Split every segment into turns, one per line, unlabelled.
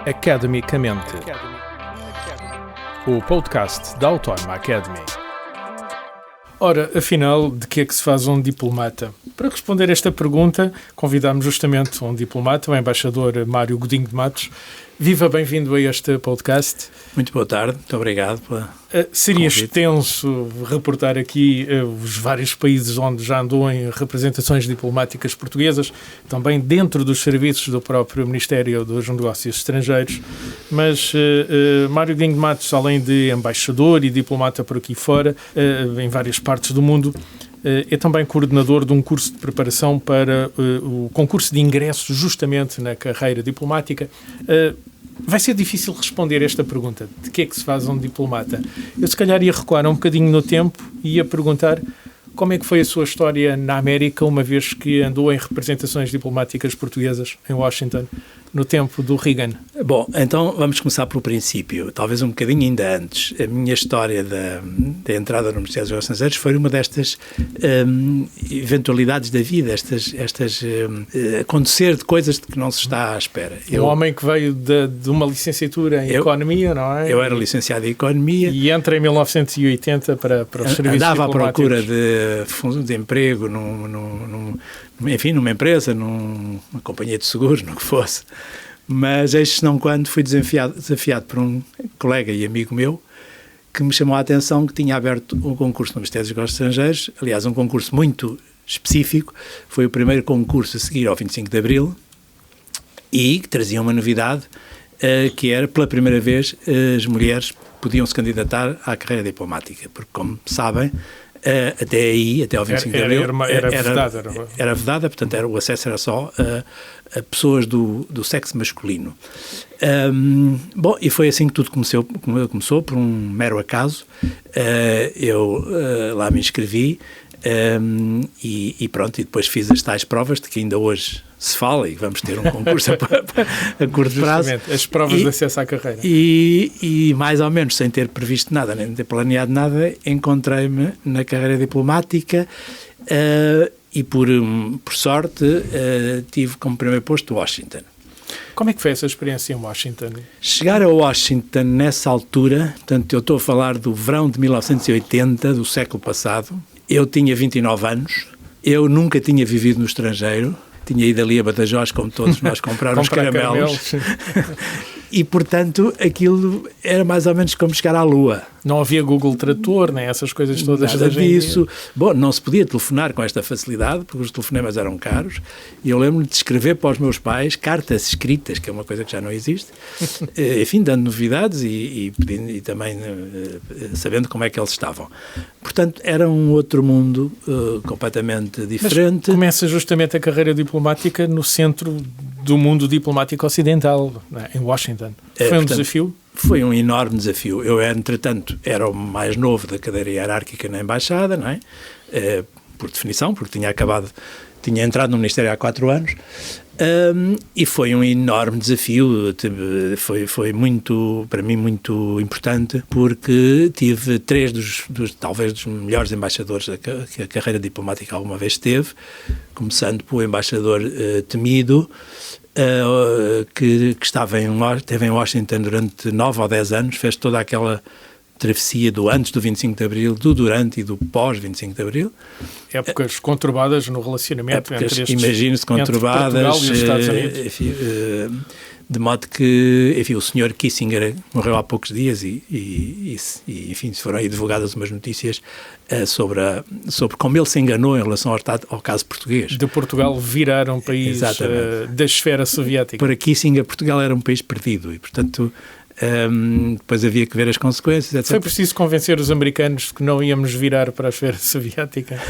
Academicamente, o podcast da Autónoma Academy. Ora, afinal, de que é que se faz um diplomata? Para responder esta pergunta, convidámos justamente um diplomata, o embaixador Mário Godinho de Matos. Viva, bem-vindo a este podcast.
Muito boa tarde, muito obrigado pela
Seria
convite.
Extenso reportar aqui os vários países onde já andou em representações diplomáticas portuguesas, também dentro dos serviços do próprio Ministério dos Negócios Estrangeiros, mas Mário Godinho de Matos, além de embaixador e diplomata por aqui fora, em várias partes do mundo, é também coordenador de um curso de preparação para o concurso de ingresso justamente na carreira diplomática. Vai ser difícil responder esta pergunta, de que é que se faz um diplomata? Eu se calhar ia recuar um bocadinho no tempo e ia perguntar como é que foi a sua história na América, uma vez que andou em representações diplomáticas portuguesas em Washington, no tempo do Reagan.
Bom, então vamos começar pelo princípio, talvez um bocadinho ainda antes. A minha história da entrada no Ministério dos Negócios Estrangeiros foi uma destas eventualidades da vida, acontecer de coisas de que não se está à espera.
Um homem que veio de uma licenciatura em Economia, não é?
Eu era licenciado em Economia.
E entra em 1980 para os serviços diplomáticos.
Andava à procura de emprego numa empresa, numa companhia de seguros, no que fosse. Mas eis não quando fui desafiado por um colega e amigo meu que me chamou a atenção que tinha aberto um concurso no Ministério dos Negócios Estrangeiros, aliás, um concurso muito específico, foi o primeiro concurso a seguir ao 25 de Abril e que trazia uma novidade, que era, pela primeira vez, as mulheres podiam se candidatar à carreira diplomática, porque, como sabem, até ao 25 de Abril era vedada, portanto o acesso era só a pessoas do sexo masculino. Bom, e foi assim que tudo começou por um mero acaso. Eu lá me inscrevi e pronto, e depois fiz as tais provas de que ainda hoje se fala e vamos ter um concurso a curto prazo.
Justamente, as provas de acesso à carreira.
E mais ou menos, sem ter previsto nada, nem ter planeado nada, encontrei-me na carreira diplomática e por sorte tive como primeiro posto Washington.
Como é que foi essa experiência em Washington?
Chegar a Washington nessa altura, portanto eu estou a falar do verão de 1980, do século passado, eu tinha 29 anos, eu nunca tinha vivido no estrangeiro, tinha ido ali a Badajoz, como todos nós, comprar uns caramelos. E, portanto, aquilo era mais ou menos como chegar à Lua.
Não havia Google Trator, nem essas coisas todas.
Nada disso. Bom, não se podia telefonar com esta facilidade, porque os telefonemas eram caros, e eu lembro-me de escrever para os meus pais cartas escritas, que é uma coisa que já não existe, enfim, dando novidades e também sabendo como é que eles estavam. Portanto, era um outro mundo completamente diferente.
Mas começa justamente a carreira diplomática no centro do mundo diplomático ocidental, em Washington. Foi um desafio?
Foi um enorme desafio. Eu, entretanto, era o mais novo da cadeira hierárquica na Embaixada, não é? Por definição, porque tinha entrado no Ministério há 4 anos, e foi um enorme desafio. Foi muito, para mim, muito importante, porque tive 3 talvez dos melhores embaixadores que a carreira diplomática alguma vez teve, começando pelo embaixador Temido, que esteve em Washington durante 9 ou 10 anos, fez toda aquela travessia do antes do 25 de Abril, do durante e do pós 25 de Abril.
Épocas conturbadas no relacionamento
imagino-se conturbadas,
entre Portugal e os Estados Unidos.
Enfim, de modo que, enfim, o Sr. Kissinger morreu há poucos dias e enfim, foram aí divulgadas umas notícias sobre como ele se enganou em relação ao caso português.
De Portugal virar um país da esfera soviética.
Para Kissinger, Portugal era um país perdido e, portanto, depois havia que ver as consequências, etc.
Foi preciso convencer os americanos de que não íamos virar para a esfera soviética?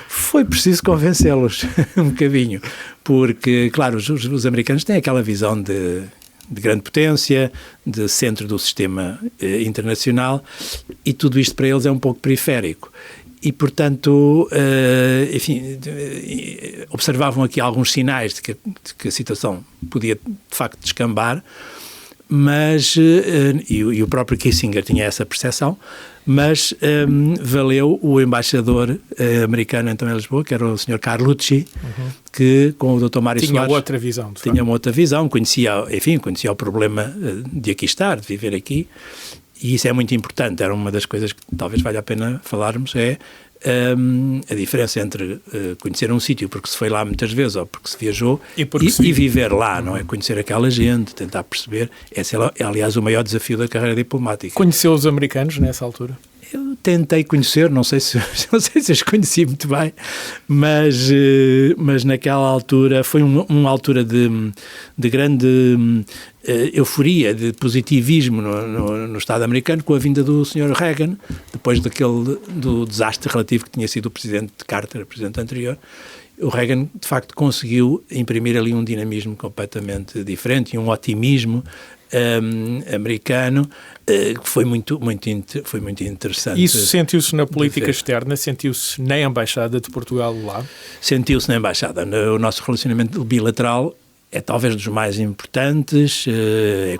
Foi preciso convencê-los um bocadinho, porque, claro, os americanos têm aquela visão de grande potência, de centro do sistema internacional, e tudo isto para eles é um pouco periférico. E, portanto, enfim, observavam aqui alguns sinais de que a situação podia, de facto, descambar, mas, e o próprio Kissinger tinha essa percepção, mas valeu o embaixador americano então em Lisboa, que era o Sr. Carlucci, que com o Dr. Mário Soares...
Tinha outra visão.
Tinha uma outra visão, conhecia o problema de aqui estar, de viver aqui, e isso é muito importante. Era uma das coisas que talvez valha a pena falarmos, a diferença entre conhecer um sítio porque se foi lá muitas vezes ou porque se viajou e viver lá, não é? Conhecer aquela gente, tentar perceber. Esse é, aliás, o maior desafio da carreira diplomática.
Conheceu os americanos nessa altura?
Eu tentei conhecer, não sei se os conheci muito bem, mas naquela altura foi uma altura de grande euforia, de positivismo no Estado americano com a vinda do Sr. Reagan, depois do desastre relativo que tinha sido o presidente Carter, o presidente anterior. O Reagan, de facto, conseguiu imprimir ali um dinamismo completamente diferente e um otimismo americano que foi muito interessante.
Isso sentiu-se na política externa? Sentiu-se na Embaixada de Portugal lá?
Sentiu-se na Embaixada. O nosso relacionamento bilateral é talvez dos mais importantes,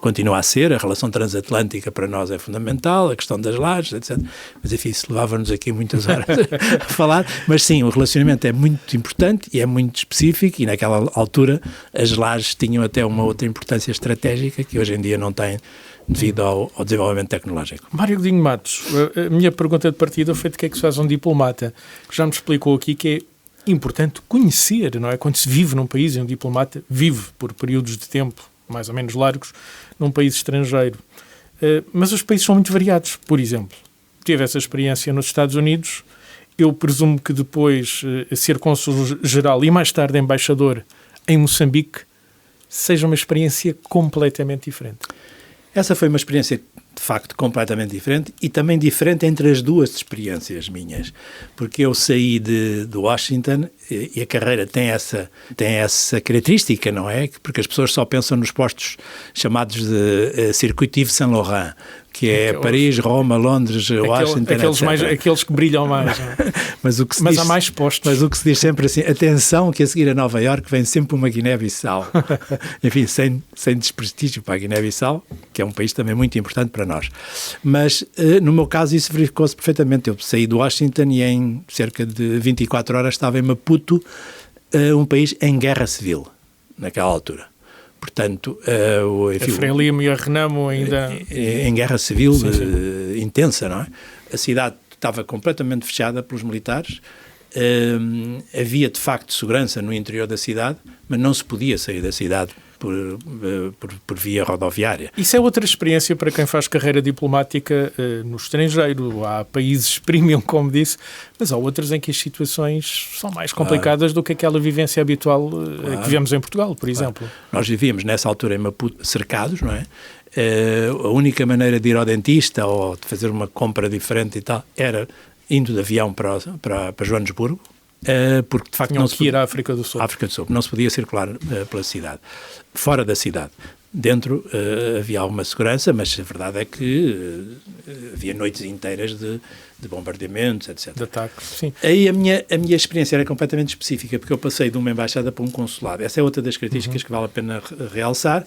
continua a ser, a relação transatlântica para nós é fundamental, a questão das lajes, etc. Mas enfim, isso levava-nos aqui muitas horas a falar, mas sim, o relacionamento é muito importante e é muito específico e naquela altura as lajes tinham até uma outra importância estratégica que hoje em dia não tem devido ao desenvolvimento tecnológico.
Mário Godinho Matos, a minha pergunta de partida foi de que é que se faz um diplomata, que já me explicou aqui que é importante conhecer, não é? Quando se vive num país e um diplomata vive por períodos de tempo mais ou menos largos num país estrangeiro. Mas os países são muito variados. Por exemplo, tive essa experiência nos Estados Unidos. Eu presumo que depois ser cônsul-geral e mais tarde embaixador em Moçambique seja uma experiência completamente diferente.
Essa foi uma experiência de facto completamente diferente e também diferente entre as duas experiências minhas, porque eu saí de Washington e a carreira tem essa característica, não é? Porque as pessoas só pensam nos postos chamados de Circuito Yves Saint Laurent, que é Paris, Roma, Londres, Washington,
aqueles que brilham mais. Mas há mais postos.
Mas o que se diz sempre assim, atenção que a seguir a Nova Iorque vem sempre uma Guiné-Bissau. Enfim, sem desprestígio para a Guiné-Bissau, que é um país também muito importante para nós. Mas, no meu caso, isso verificou-se perfeitamente. Eu saí de Washington e em cerca de 24 horas estava em Maputo, um país em guerra civil, naquela altura. Portanto,
a Frelimo e a Renamo ainda...
Em guerra civil intensa, não é? A cidade estava completamente fechada pelos militares, havia de facto segurança no interior da cidade, mas não se podia sair da cidade por via rodoviária.
Isso é outra experiência para quem faz carreira diplomática no estrangeiro. Há países premium, como disse, mas há outros em que as situações são mais complicadas do que aquela vivência habitual que vivemos em Portugal, por exemplo.
Nós vivíamos nessa altura em Maputo cercados, não é? A única maneira de ir ao dentista ou de fazer uma compra diferente e tal era indo de avião para Joanesburgo, porque de facto
não se podia ir à África do Sul.
Não se podia circular pela cidade. Fora da cidade. Dentro havia alguma segurança, mas a verdade é que havia noites inteiras de bombardeamentos, etc.
De ataques, sim.
Aí a minha experiência era completamente específica, porque eu passei de uma embaixada para um consulado. Essa é outra das características que vale a pena realçar,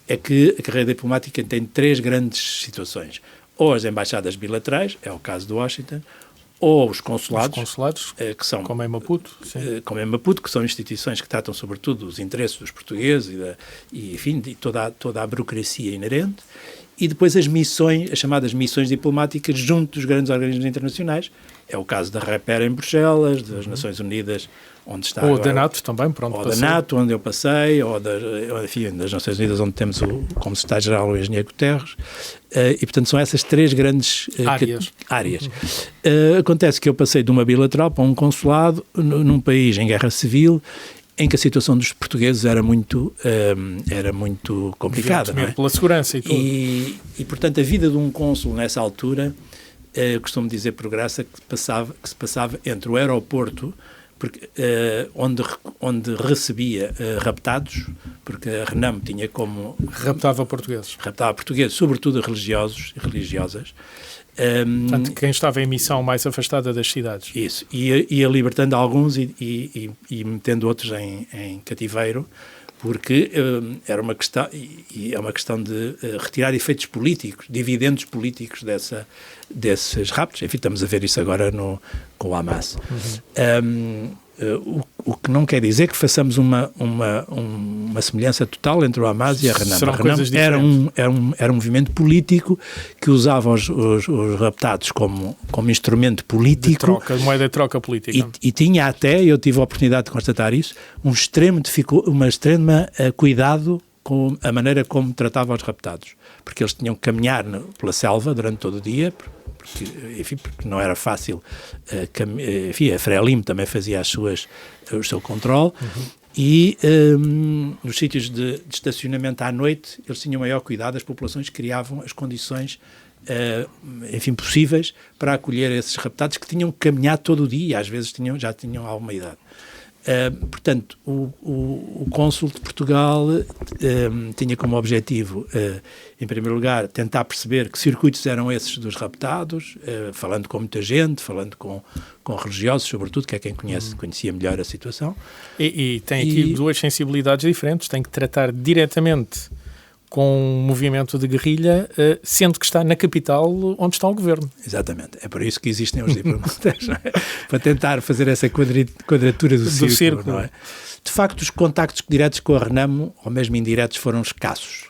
é que a carreira diplomática tem 3 grandes situações. Ou as embaixadas bilaterais, é o caso do Washington, ou os consulados que são,
como em Maputo,
como em Maputo, que são instituições que tratam sobretudo dos interesses dos portugueses enfim, de toda a burocracia inerente, e depois as chamadas missões diplomáticas junto dos grandes organismos internacionais. É o caso da REPER em Bruxelas, das Nações Unidas, onde está...
Ou da NATO também, pronto.
Ou da NATO, onde eu passei, ou das Nações Unidas, onde temos como secretário-geral o engenheiro Guterres. E, portanto, são essas 3 grandes áreas. Acontece que eu passei de uma bilateral para um consulado num país em guerra civil, em que a situação dos portugueses era muito complicada. Não é?
Pela segurança e tudo.
E, portanto, a vida de um cônsul nessa altura, eu costumo dizer por graça, que se passava entre o aeroporto, porque, onde recebia raptados, porque a Renamo tinha como...
Raptava portugueses,
sobretudo religiosos e religiosas.
Portanto, quem estava em missão mais afastada das cidades.
Isso, ia libertando alguns e metendo outros em cativeiro, porque era uma questão, e é uma questão de retirar efeitos políticos, dividendos políticos desses raptos. Enfim, estamos a ver isso agora com o Hamas. O que não quer dizer que façamos uma semelhança total entre o Hamas e a Renamo.
Serão coisas diferentes.
Era um movimento político que usava os raptados como instrumento político.
Moeda de troca política.
E tinha até, eu tive a oportunidade de constatar isso, um extremo cuidado com a maneira como tratava os raptados. Porque eles tinham que caminhar pela selva durante todo o dia, porque não era fácil. Enfim, a Frelimo também fazia o seu controle. E nos sítios de estacionamento à noite, eles tinham maior cuidado, as populações criavam as condições possíveis para acolher esses raptados que tinham que caminhar todo o dia, às vezes já tinham alguma idade. Portanto, o cônsul de Portugal tinha como objetivo, em primeiro lugar, tentar perceber que circuitos eram esses dos raptados, falando com muita gente, falando com religiosos, sobretudo, que é quem conhecia melhor a situação.
E tem aqui duas sensibilidades diferentes. Tem que tratar diretamente com um movimento de guerrilha, sendo que está na capital onde está o governo.
Exatamente. É por isso que existem os diplomatas, não é? Para tentar fazer essa quadratura do círculo. Não é? De facto, os contactos diretos com a Renamo, ou mesmo indiretos, foram escassos,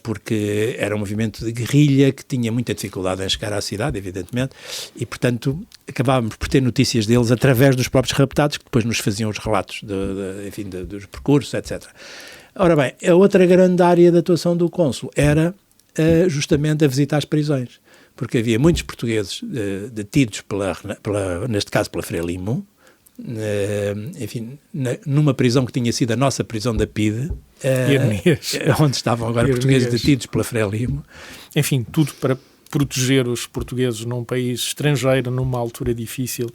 porque era um movimento de guerrilha que tinha muita dificuldade em chegar à cidade, evidentemente, e, portanto, acabávamos por ter notícias deles através dos próprios raptados, que depois nos faziam os relatos dos percursos, etc. Ora bem, a outra grande área de atuação do cônsul era justamente a visita às prisões, porque havia muitos portugueses detidos neste caso pela Frelimo, numa prisão que tinha sido a nossa prisão da PIDE, onde estavam agora portugueses detidos pela Frelimo.
Enfim, tudo para proteger os portugueses num país estrangeiro, numa altura difícil.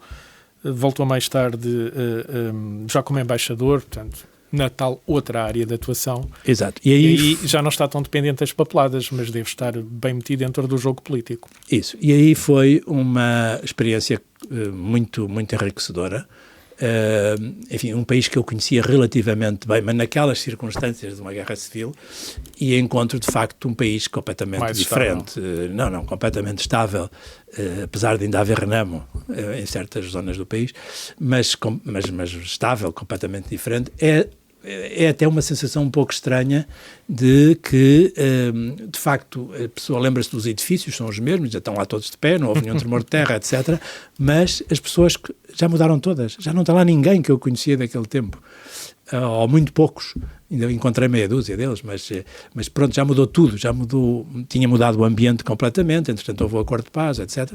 Voltou mais tarde já como embaixador, portanto, na tal outra área de atuação.
Exato.
E aí já não está tão dependente das papeladas, mas deve estar bem metido dentro do jogo político.
Isso. E aí foi uma experiência muito, muito enriquecedora. Enfim, um país que eu conhecia relativamente bem, mas naquelas circunstâncias de uma guerra civil, e encontro, de facto, um país completamente mais diferente. Não, completamente estável, apesar de ainda haver Renamo em certas zonas do país, mas estável, completamente diferente. É até uma sensação um pouco estranha de que, de facto, a pessoa lembra-se dos edifícios, são os mesmos, já estão lá todos de pé, não houve nenhum tremor de terra, etc. Mas as pessoas já mudaram todas, já não está lá ninguém que eu conhecia daquele tempo, ou muito poucos, ainda encontrei meia dúzia deles, mas pronto, já mudou tudo, tinha mudado o ambiente completamente, entretanto houve o acordo de paz, etc.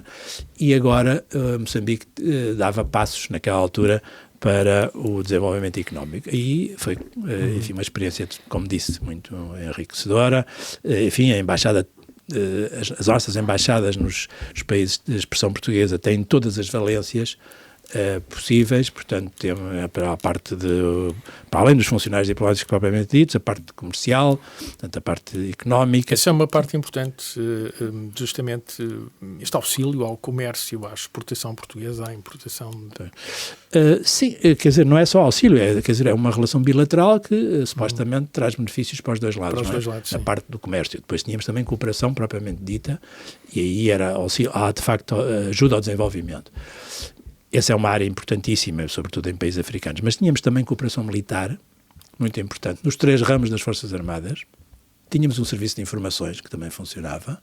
E agora Moçambique dava passos naquela altura para o desenvolvimento económico. E foi, enfim, uma experiência, como disse, muito enriquecedora. Enfim, a embaixada, as nossas embaixadas nos países de expressão portuguesa têm todas as valências possíveis, portanto, tem a parte para além dos funcionários diplomáticos propriamente ditos, a parte comercial, portanto, a parte económica.
Essa é uma parte importante, justamente este auxílio ao comércio, à exportação portuguesa, à importação.
Sim, quer dizer, não é só auxílio, é uma relação bilateral que supostamente traz benefícios para os dois lados.
Para os dois lados,
a parte do comércio. Depois tínhamos também cooperação propriamente dita, e aí era auxílio, de facto, ajuda ao desenvolvimento. Essa é uma área importantíssima, sobretudo em países africanos. Mas tínhamos também cooperação militar, muito importante, nos 3 ramos das Forças Armadas. Tínhamos um serviço de informações, que também funcionava,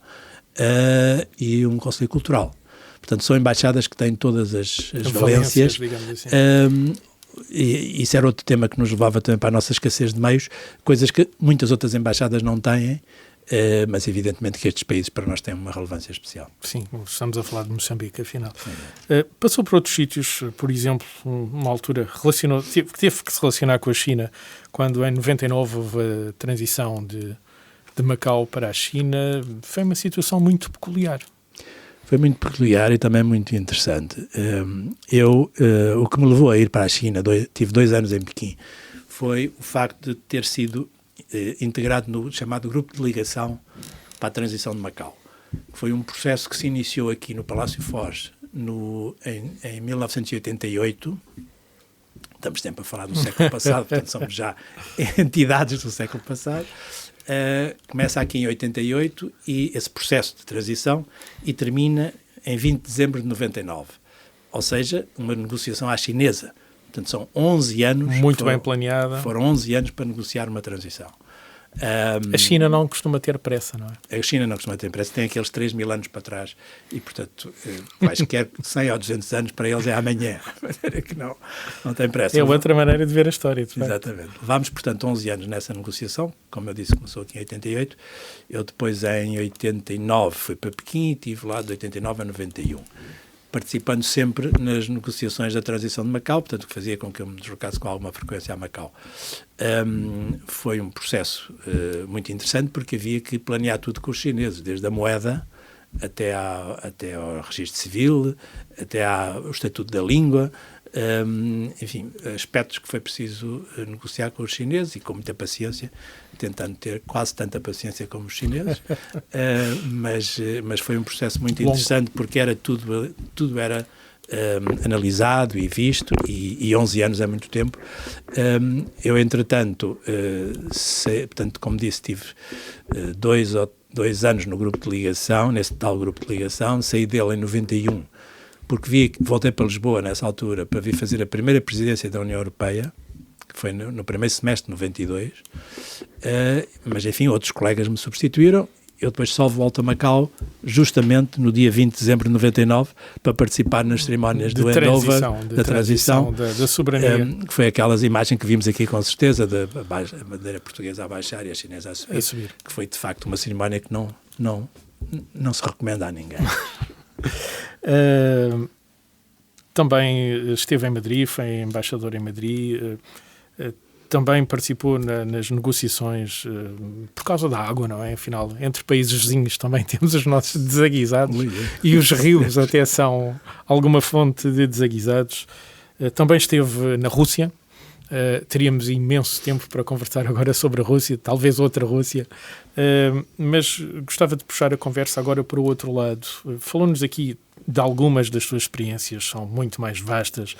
e um conselho cultural. Portanto, são embaixadas que têm todas as valências.
Digamos assim.
E isso era outro tema que nos levava também para a nossa escassez de meios, coisas que muitas outras embaixadas não têm, mas evidentemente que estes países para nós têm uma relevância especial.
Sim, estamos a falar de Moçambique, afinal. Passou por outros sítios, por exemplo, uma altura teve que se relacionar com a China, quando em 99 houve a transição de Macau para a China. Foi uma situação muito peculiar.
Foi muito peculiar e também muito interessante. O que me levou a ir para a China, tive 2 anos em Pequim, foi o facto de ter sido integrado no chamado Grupo de Ligação para a Transição de Macau. Foi um processo que se iniciou aqui no Palácio Foz em 1988, estamos sempre a falar do século passado, portanto somos já entidades do século passado. Começa aqui em 88 e esse processo de transição e termina em 20 de dezembro de 99. Ou seja, uma negociação à chinesa. Portanto, são 11 anos...
Muito bem planeada.
Foram 11 anos para negociar uma transição.
A China não costuma ter pressa, não é?
A China não costuma ter pressa. Tem aqueles 3.000 anos para trás e, portanto, quaisquer 100 ou 200 anos para eles é amanhã. De maneira que não tem pressa.
É outra maneira de ver a história.
Exatamente. Levámos, portanto, 11 anos nessa negociação. Como eu disse, começou aqui em 88. Eu depois, em 89, fui para Pequim e estive lá de 89 a 91. Participando sempre nas negociações da transição de Macau, portanto, que fazia com que eu me deslocasse com alguma frequência a Macau. Foi um processo muito interessante, porque havia que planear tudo com os chineses, desde a moeda até ao registro civil, até ao estatuto da língua, enfim, aspectos que foi preciso negociar com os chineses e com muita paciência, tentando ter quase tanta paciência como os chineses, mas foi um processo muito interessante porque era tudo era analisado e visto, e 11 anos é muito tempo. Eu, entretanto, portanto, como disse, tive 2 anos no grupo de ligação, nesse tal grupo de ligação, saí dele em 91, porque voltei para Lisboa nessa altura para vir fazer a primeira presidência da União Europeia, que foi no primeiro semestre de 92, mas enfim, outros colegas me substituíram. Eu depois só volto a Macau justamente no dia 20 de dezembro de 99 para participar nas cerimónias do handover, da transição
da soberania.
Que foi aquelas imagens que vimos aqui com certeza, a bandeira portuguesa a baixar e a chinesa a subir. Que foi de facto uma cerimónia que não se recomenda a ninguém.
Também esteve em Madrid, foi embaixador em Madrid, também participou nas negociações por causa da água, não é? Afinal, entre países vizinhos também temos os nossos desaguisados e os rios até são alguma fonte de desaguisados. Também esteve na Rússia. Teríamos imenso tempo para conversar agora sobre a Rússia, talvez outra Rússia, mas gostava de puxar a conversa agora para o outro lado. Falou-nos aqui de algumas das suas experiências, são muito mais vastas.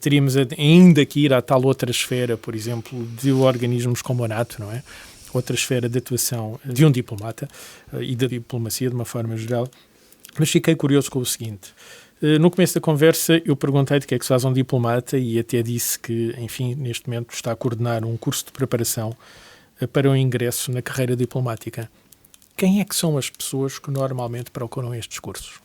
Teríamos ainda que ir à tal outra esfera, por exemplo, de organismos como a NATO, não é? Outra esfera de atuação de um diplomata e da diplomacia de uma forma geral. Mas fiquei curioso com o seguinte. No começo da conversa eu perguntei de que é que se faz um diplomata e até disse que, enfim, neste momento está a coordenar um curso de preparação para um ingresso na carreira diplomática. Quem é que são as pessoas que normalmente procuram estes cursos?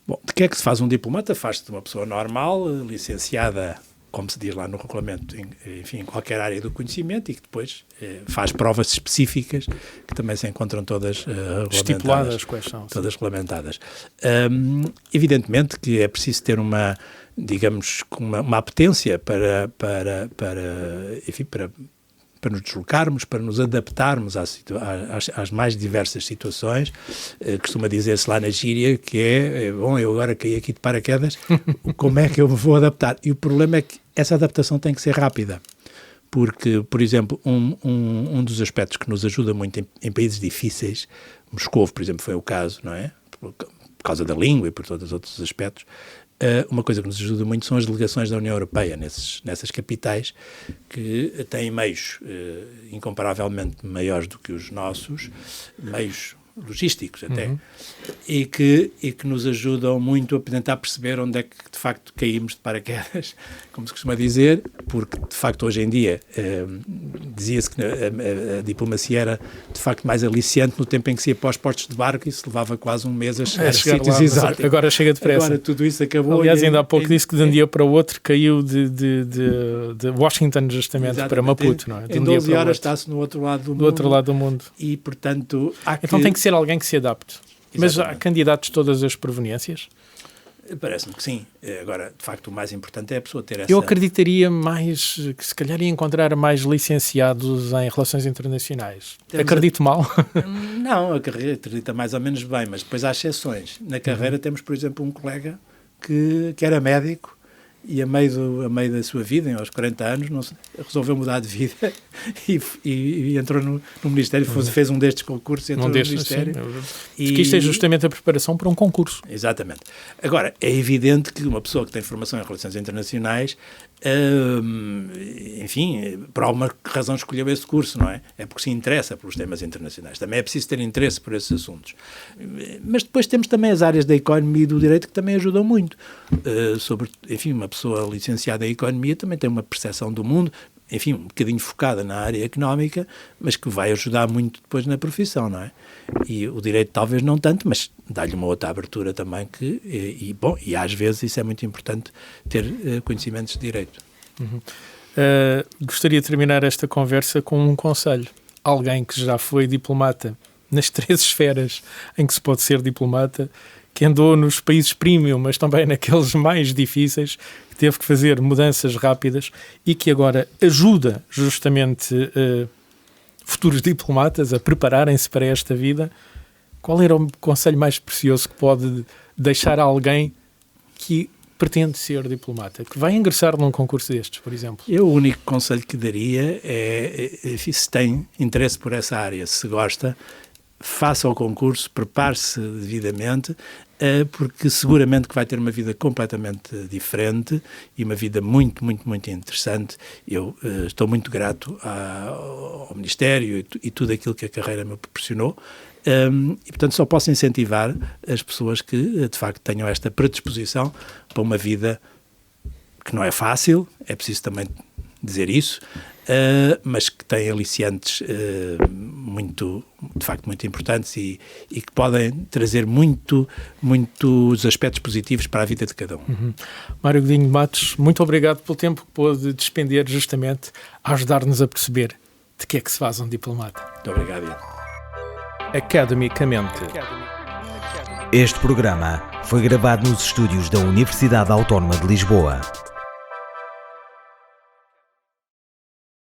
Bom, de que é que se faz um diplomata? Faz-se de uma pessoa normal, licenciada, como se diz lá no regulamento, enfim, em qualquer área do conhecimento, e que depois faz provas específicas que também se encontram todas regulamentadas.
Estipuladas, quais são?
Todas regulamentadas. Evidentemente que é preciso ter uma apetência para nos deslocarmos, para nos adaptarmos às mais diversas situações. Costuma dizer-se lá na gíria que bom, eu agora caí aqui de paraquedas, como é que eu me vou adaptar? E o problema é que essa adaptação tem que ser rápida, porque, por exemplo, um dos aspectos que nos ajuda muito em países difíceis, Moscovo, por exemplo, foi o caso, não é? Por causa da língua e por todos os outros aspectos. Uma coisa que nos ajuda muito são as delegações da União Europeia nessas capitais, que têm meios incomparavelmente maiores do que os nossos, meios logísticos até, e que nos ajudam muito a tentar perceber onde é que de facto caímos de paraquedas, como se costuma dizer, porque de facto hoje em dia dizia-se que a diplomacia era de facto mais aliciante no tempo em que se ia para os portos de barco e se levava quase um mês a chegar a sítios exóticos.
Agora chega depressa.
Agora tudo isso acabou.
Aliás, ainda há pouco disse que de um dia para o outro caiu de Washington justamente para Maputo, não é?
Em 12 horas está-se no outro lado do mundo.
Do outro lado do mundo.
E, portanto,
então tem que ser alguém que se adapte.
Exatamente.
Mas há candidatos de todas as proveniências?
Parece-me que sim. Agora, de facto, o mais importante é a pessoa ter essa...
Eu acreditaria mais, que se calhar ia encontrar mais licenciados em relações internacionais. Acredito mal?
Não, acredita mais ou menos bem, mas depois há exceções. Na carreira temos, por exemplo, um colega que era médico e a meio da sua vida, aos 40 anos, resolveu mudar de vida e entrou no Ministério, fez um destes concursos, entrou no Ministério.
Porque isto é justamente a preparação para um concurso.
Exatamente. Agora, é evidente que uma pessoa que tem formação em relações internacionais, enfim, por alguma razão escolheu esse curso, não é? É porque se interessa pelos temas internacionais. Também é preciso ter interesse por esses assuntos. Mas depois temos também as áreas da economia e do direito que também ajudam muito. Enfim, uma pessoa licenciada em economia também tem uma percepção do mundo, enfim, um bocadinho focada na área económica, mas que vai ajudar muito depois na profissão, não é? E o direito talvez não tanto, mas dá-lhe uma outra abertura também e às vezes isso é muito importante, ter conhecimentos de direito.
Gostaria de terminar esta conversa com um conselho. Alguém que já foi diplomata nas 3 esferas em que se pode ser diplomata, que andou nos países premium, mas também naqueles mais difíceis, que teve que fazer mudanças rápidas e que agora ajuda justamente futuros diplomatas a prepararem-se para esta vida. Qual era o conselho mais precioso que pode deixar a alguém que pretende ser diplomata, que vai ingressar num concurso destes, por exemplo?
O único conselho que daria é, se tem interesse por essa área, se gosta, faça o concurso, prepare-se devidamente, porque seguramente que vai ter uma vida completamente diferente e uma vida muito, muito, muito interessante. Eu estou muito grato ao Ministério e tudo aquilo que a carreira me proporcionou, e portanto só posso incentivar as pessoas que de facto tenham esta predisposição para uma vida que não é fácil, é preciso também dizer isso, mas que tem aliciantes de facto muito importantes e que podem trazer muitos aspectos positivos para a vida de cada um.
Mário Godinho de Matos, muito obrigado pelo tempo que pôde despender justamente a ajudar-nos a perceber de que é que se faz um diplomata.
Muito obrigado, Ian.
Academicamente.
Este programa foi gravado nos estúdios da Universidade Autónoma de Lisboa.